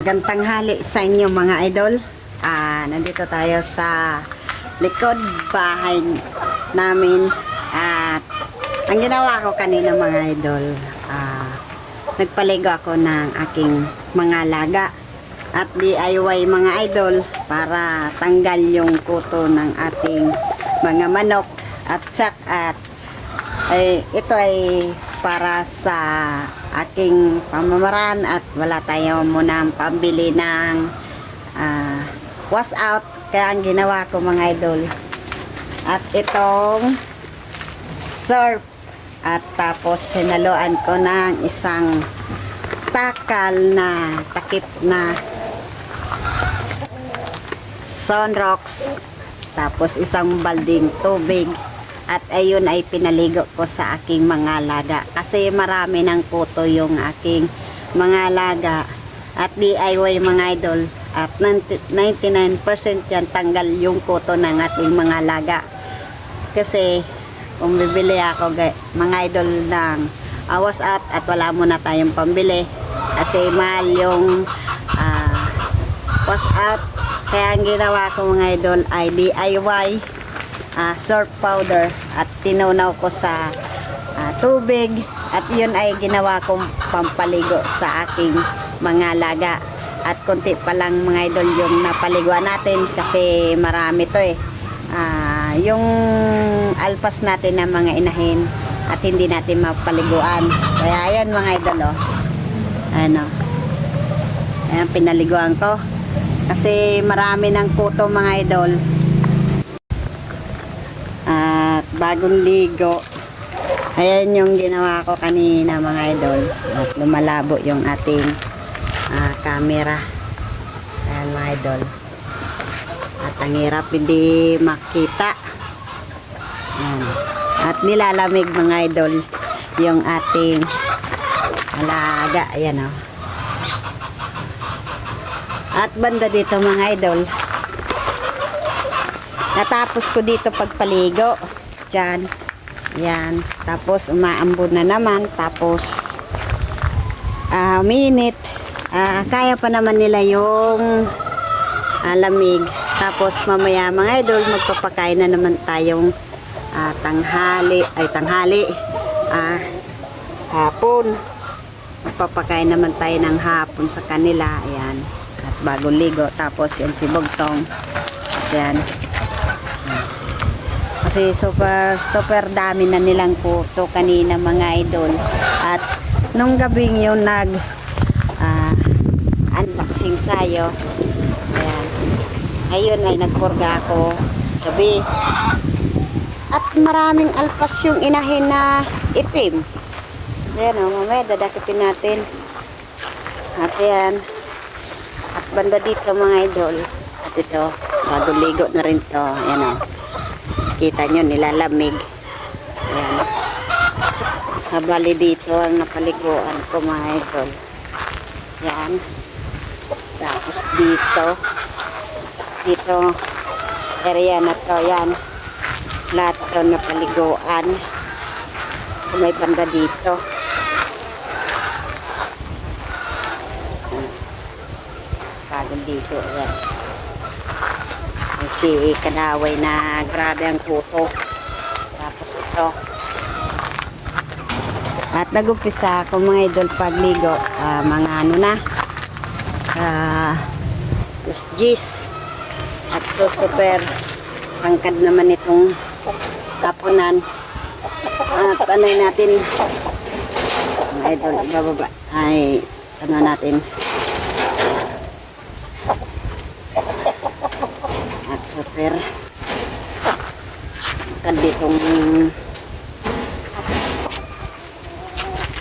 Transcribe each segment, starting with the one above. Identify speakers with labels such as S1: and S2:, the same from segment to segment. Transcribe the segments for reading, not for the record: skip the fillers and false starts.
S1: Gantang hali sa inyo mga idol. Nandito tayo sa likod bahay namin. At ang ginawa ko kanina mga idol, nagpaligo ako ng aking mga laga at DIY mga idol para tanggal yung kuto ng ating mga manok at tsak at ito ay para sa aking pamamaraan at wala tayo munang pambili ng wash out, kaya ang ginawa ko mga idol at itong surf at tapos sinaluan ko ng isang takal na takip na sunrocks, tapos isang balding tubig at ayun ay pinaligo ko sa aking mga laga kasi marami ng kuto yung aking mga laga at DIY mga idol at 99% yan tanggal yung kuto ng ating mga laga. Kasi kung bibili ako mga idol ng wash out at wala muna tayong pambili kasi mahal yung wash out, kaya ang ginawa ko mga idol ay DIY surf powder at tinunaw ko sa tubig at yun ay ginawa kong pampaligo sa aking mga laga at konti pa lang mga idol yung napaliguan natin kasi marami to yung alpas natin na mga inahin at hindi natin mapaliguan, kaya ayan mga idol ayan pinaliguan ko kasi marami ng kuto mga idol. Bagong ligo, ayan yung ginawa ko kanina mga idol at lumalabo yung ating camera, ayan mga idol at ang hirap hindi makita, ayan. At nilalamig mga idol yung ating alaga, ayan at banda dito mga idol natapos ko dito pagpaligo dyan, yan, tapos umaambon na naman, tapos minute, kaya pa naman nila yung lamig, tapos mamaya mga idol magpapakain na naman tayong tanghali, hapon, magpapakain naman tayo ng hapon sa kanila, ayan, at bago ligo, tapos yan si Bugtong, yan. Kasi super dami na nilang kuto kanina mga idol at nung gabing yun nag unboxing tayo, ayan, ayun ay nagpurga ako gabi at maraming alpas yung inahin na itim, ayan mamaya dadakipin natin at yan at banda dito mga idol at ito bago ligo na rin to, ayan kita nyo nilalamig, ayan, habali dito ang napaliguan ko mga idol, yan, tapos dito area na to, yan lahat to napaliguan sa may banda dito, bagong dito, yan si kanaway na grabe ang kuto, tapos ito at nagumpisa ako mga idol pagligo mga ano na gis at so super tangkad naman itong kapunan at ano natin mga idol bababa ay ano natin at super tangkad ditong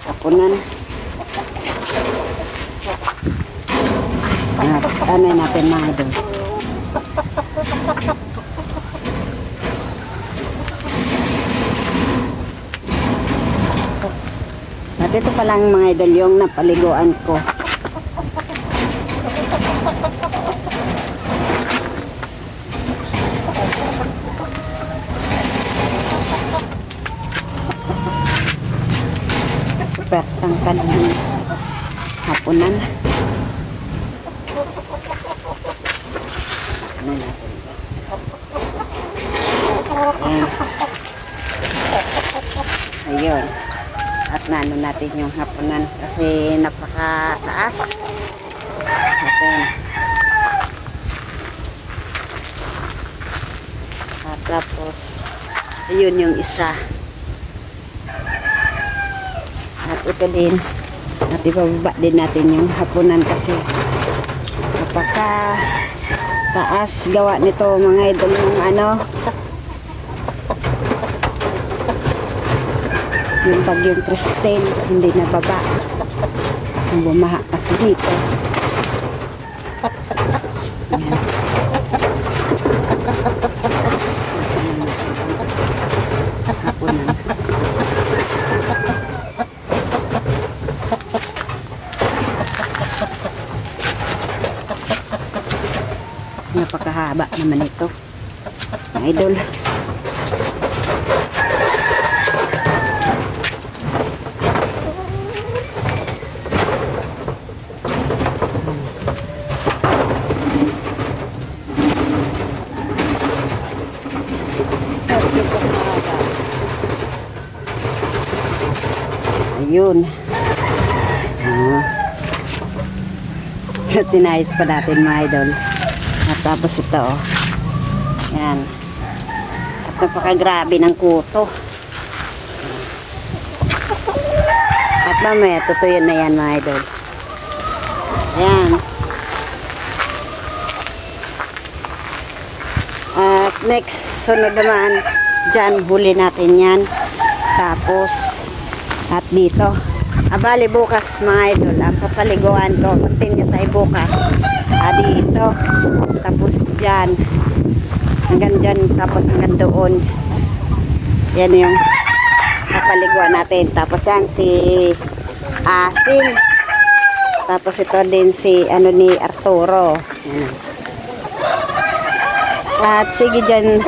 S1: kapunan at ano natin mga idol at ito pa lang mga idol yung napaliguan ko super tangkad ng hapunan. natin yung hapunan kasi napakataas. Ayan. At tapos, ayun yung isa. At ito din, at ibababa din natin yung hapunan kasi napaka taas gawa nito mga idol ng ano, yung bagyong Christine, hindi nababa. Ang bumaha kasi dito. Ayan. Hapunan. Napakahaba naman ito, mga idol. Ayun. Tinayos pa natin mga idol. At tapos ito, oh. Yan. At napakagrabe ng kuto. At mamaya, tutuyin na yan mga idol. Yan. At next, sunod naman, dyan, huli natin yan. Tapos, at dito. Bali bukas mga idol, ang papaliguan ko, continue tayo bukas. Dito. Tapos dyan. Hanggang dyan, tapos hanggang doon. Yan yung papaliguan natin. Tapos yan, si Asin. Tapos ito din si, ano ni Arturo. Yan. At sige dyan,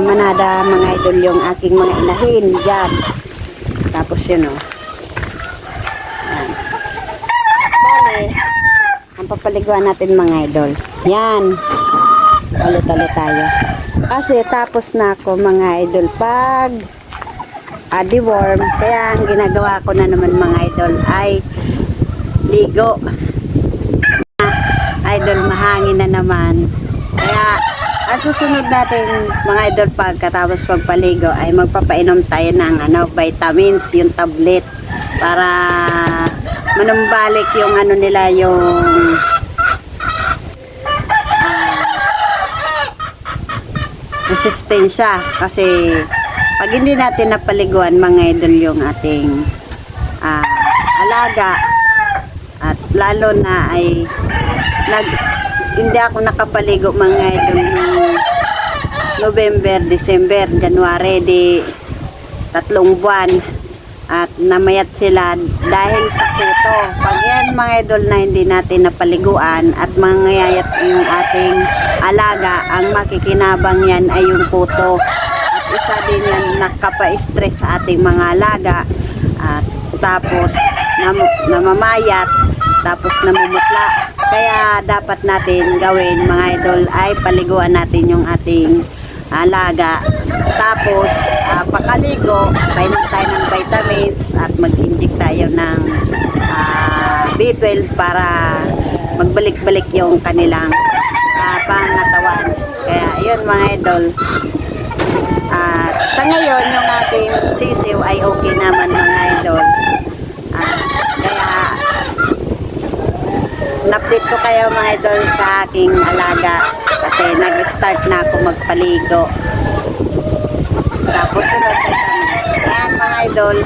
S1: manada mga idol yung aking mga inahin dyan. Tapos yun o. Yan. Bale, ang papaliguan natin mga idol. Yan. Ulit-ulit tayo. Kasi tapos na ako mga idol pag deworm. Kaya ang ginagawa ko na naman mga idol ay ligo. Idol, mahangin na naman. Kaya ang susunod natin mga idol pagkatapos pagpaligo ay magpapainom tayo ng vitamins, yung tablet para manumbalik yung ano nila, yung resistensya. Kasi pag hindi natin napaliguan mga idol yung ating alaga, at lalo na ay hindi ako nakapaligo mga idol ng November, December, January, di 3 buwan. At namayat sila dahil sa kuto. Pag yan mga idol na hindi natin napaliguan at mangayayat yung ating alaga, ang makikinabang yan ay yung kuto. At isa din yan nakapa-stress sa ating mga alaga. At tapos namamayat, tapos namumutla. Kaya dapat natin gawin mga idol ay paliguan natin yung ating alaga. Tapos pakaligo, painom tayo ng vitamins at mag-inject tayo ng B12 para magbalik-balik yung kanilang pangatawan. Kaya yun mga idol. Sa ngayon yung ating sisiw ay okay naman mga idol. Kaya na-update ko kayo mga idol sa aking alaga kasi nag-start na ako magpaligo. Tapos sunod ay kami. Ayan mga idol,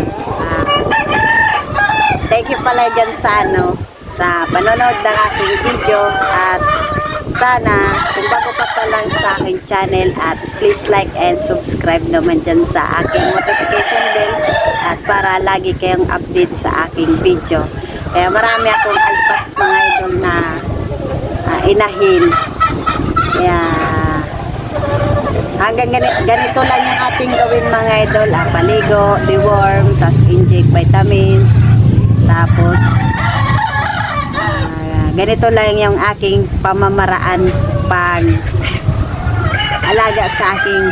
S1: thank you pala dyan sa panonood ng aking video. At sana kung bago ka pa lang sa aking channel, at please like and subscribe naman dyan sa aking notification bell, at para lagi kayong update sa aking video. Kaya marami akong alpas mga idol na inahin. Kaya hanggang ganito lang yung ating gawin mga idol. Paligo, deworm, tapos inject vitamins. Tapos ganito lang yung aking pamamaraan pag alaga sa aking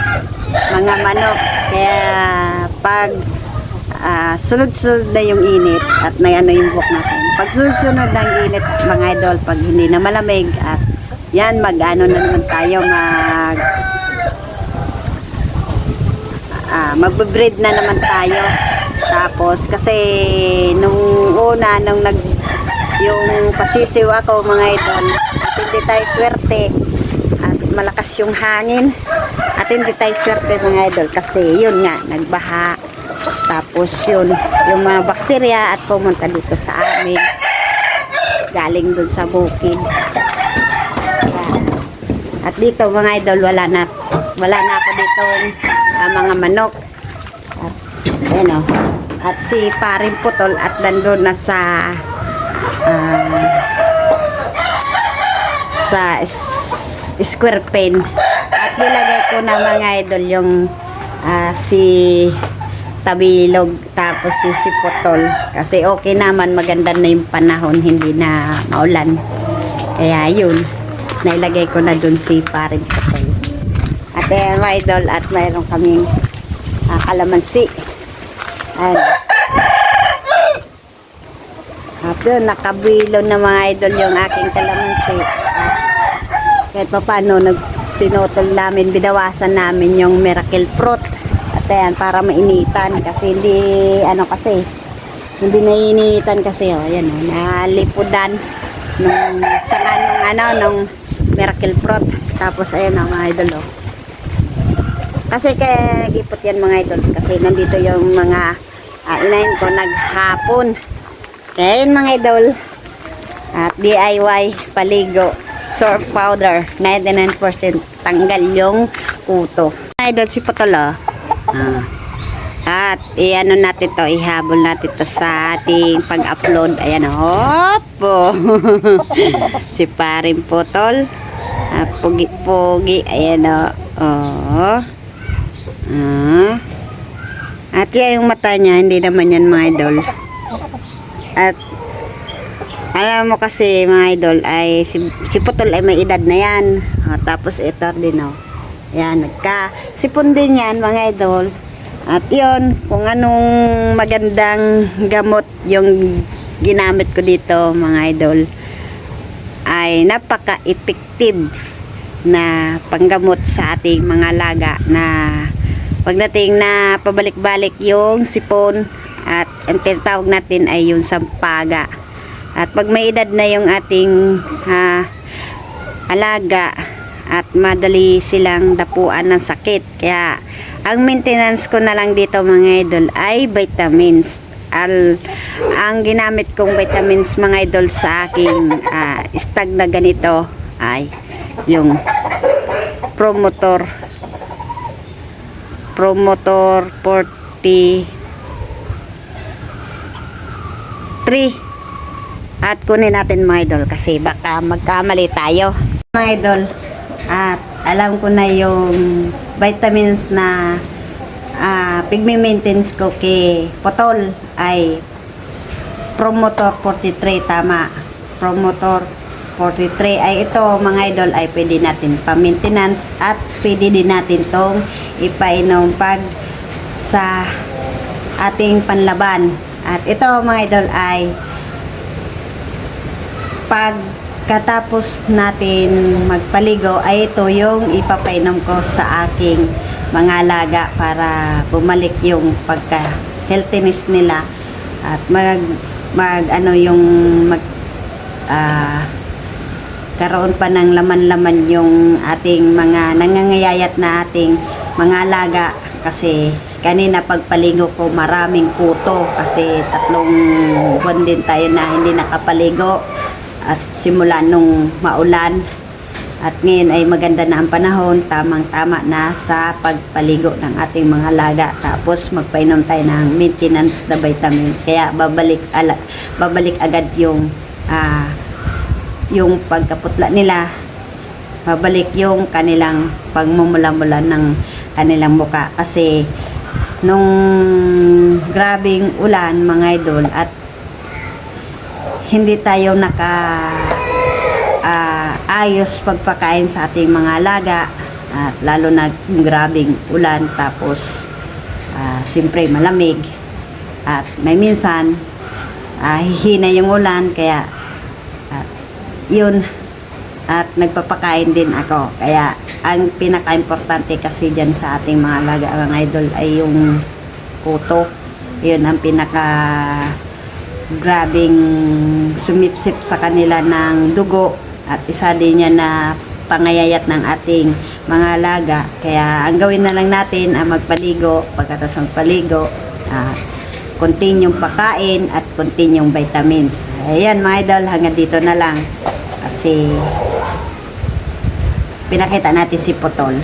S1: mga manok. Kaya pag sunod-sunod na yung init at na ano yung buhok natin. Pag sunod-sunod ng init, mga idol, pag hindi na malamig at yan, mag-ano na naman tayo, magbe-breed na naman tayo. Tapos, kasi nung una, yung pasisiw ako, mga idol, at hindi tayo swerte, at malakas yung hangin, at hindi tayo swerte, mga idol, kasi yun nga, nagbaha. Tapos yun, yung mga bakterya at pumunta dito sa amin, galing dun sa bukid. At dito, mga idol, wala na ako dito mga manok. At ayan o, at si Paring Putol at nandun na sa square pen. At nilagay ko na, mga idol, yung si Tabilog tapos si Putol, kasi okay naman, maganda na yung panahon, hindi na maulan, kaya yun, nailagay ko na dun si Paring Putol. At ayan, mga idol, at mayroon kaming kalamansi. Ayan. At yun, nakabilo na, mga idol, yung aking kalamansi. At kahit pa paano, pinutol namin, binawasan namin yung miracle fruit. At ayan, para mainitan, kasi hindi nainitan kasi, oh, ayan, oh, nalipudan nung miracle fruit. Tapos ayan, oh, mga idol, oh. Kasi kaya gipot yan, mga idol, kasi nandito yung mga inahin ko naghapon. Kaya yun, mga idol, at DIY paligo surf powder 99% tanggal yung kuto. Mga idol, si Putol, oh. At iano natin to, ihabol natin to sa ating pag-upload. Ayan, opo. Si Paring Putol, pugi-pugi, ayan, oh. At yan yung mata niya, hindi naman yan, mga idol. At alam mo kasi, mga idol, ay si Putol ay may edad na yan. Tapos ito din, yan, nagka-sipon din yan, mga idol. At yun, kung anong magandang gamot yung ginamit ko dito, mga idol, ay napaka-effective na panggamot sa ating mga laga, na pagdating na pabalik-balik yung sipon, at ang tinatawag natin ay yung sampaga. At pag may edad na yung ating alaga, at madali silang dapuan ng sakit, kaya ang maintenance ko na lang dito, mga idol, ay vitamins. Ang ginamit kong vitamins, mga idol, sa aking stag na ganito ay yung Promotor 43. At kunin natin, mga idol, kasi baka magkamali tayo, mga idol. At alam ko na yung vitamins na pigme-maintenance ko kay Putol ay Promotor 43, tama. Promotor 43 ay ito, mga idol, ay pwede natin pa-maintenance at pwede din natin tong ipainom pag sa ating panlaban. At ito, mga idol, ay pagkatapos natin magpaligo, ay ito yung ipapainom ko sa aking mga alaga para bumalik yung pagka-healthiness nila, at karoon pa ng laman-laman yung ating mga nangangayayat na ating mga alaga. Kasi kanina pagpaligo ko, maraming kuto, kasi 3 buwan din tayo na hindi nakapaligo, at simula nung maulan. At ngayon ay maganda na ang panahon, tamang-tama na sa pagpaligo ng ating mga alaga. Tapos magpainom tayo ng maintenance na vitamin, kaya babalik agad yung pagkaputla nila, babalik yung kanilang pagmumula-mula ng kanilang muka. Kasi nung grabing ulan, mga idol, at hindi tayo ayos pagpakain sa ating mga alaga, at lalo na grabing ulan, tapos siyempre malamig, At may minsan, hihina yung ulan, kaya yun, at nagpapakain din ako. Kaya ang pinaka-importante kasi dyan sa ating mga alagang idol ay yung kuto. Yun ang pinaka grabing sumipsip sa kanila ng dugo, at isa din yan na pangayayat ng ating mga alaga. Kaya ang gawin na lang natin ay magpaligo. Pagkatapos magpaligo, continue pagkain at continue vitamins. Ayan mga idol, hanggang dito na lang kasi pinakita natin si Potol.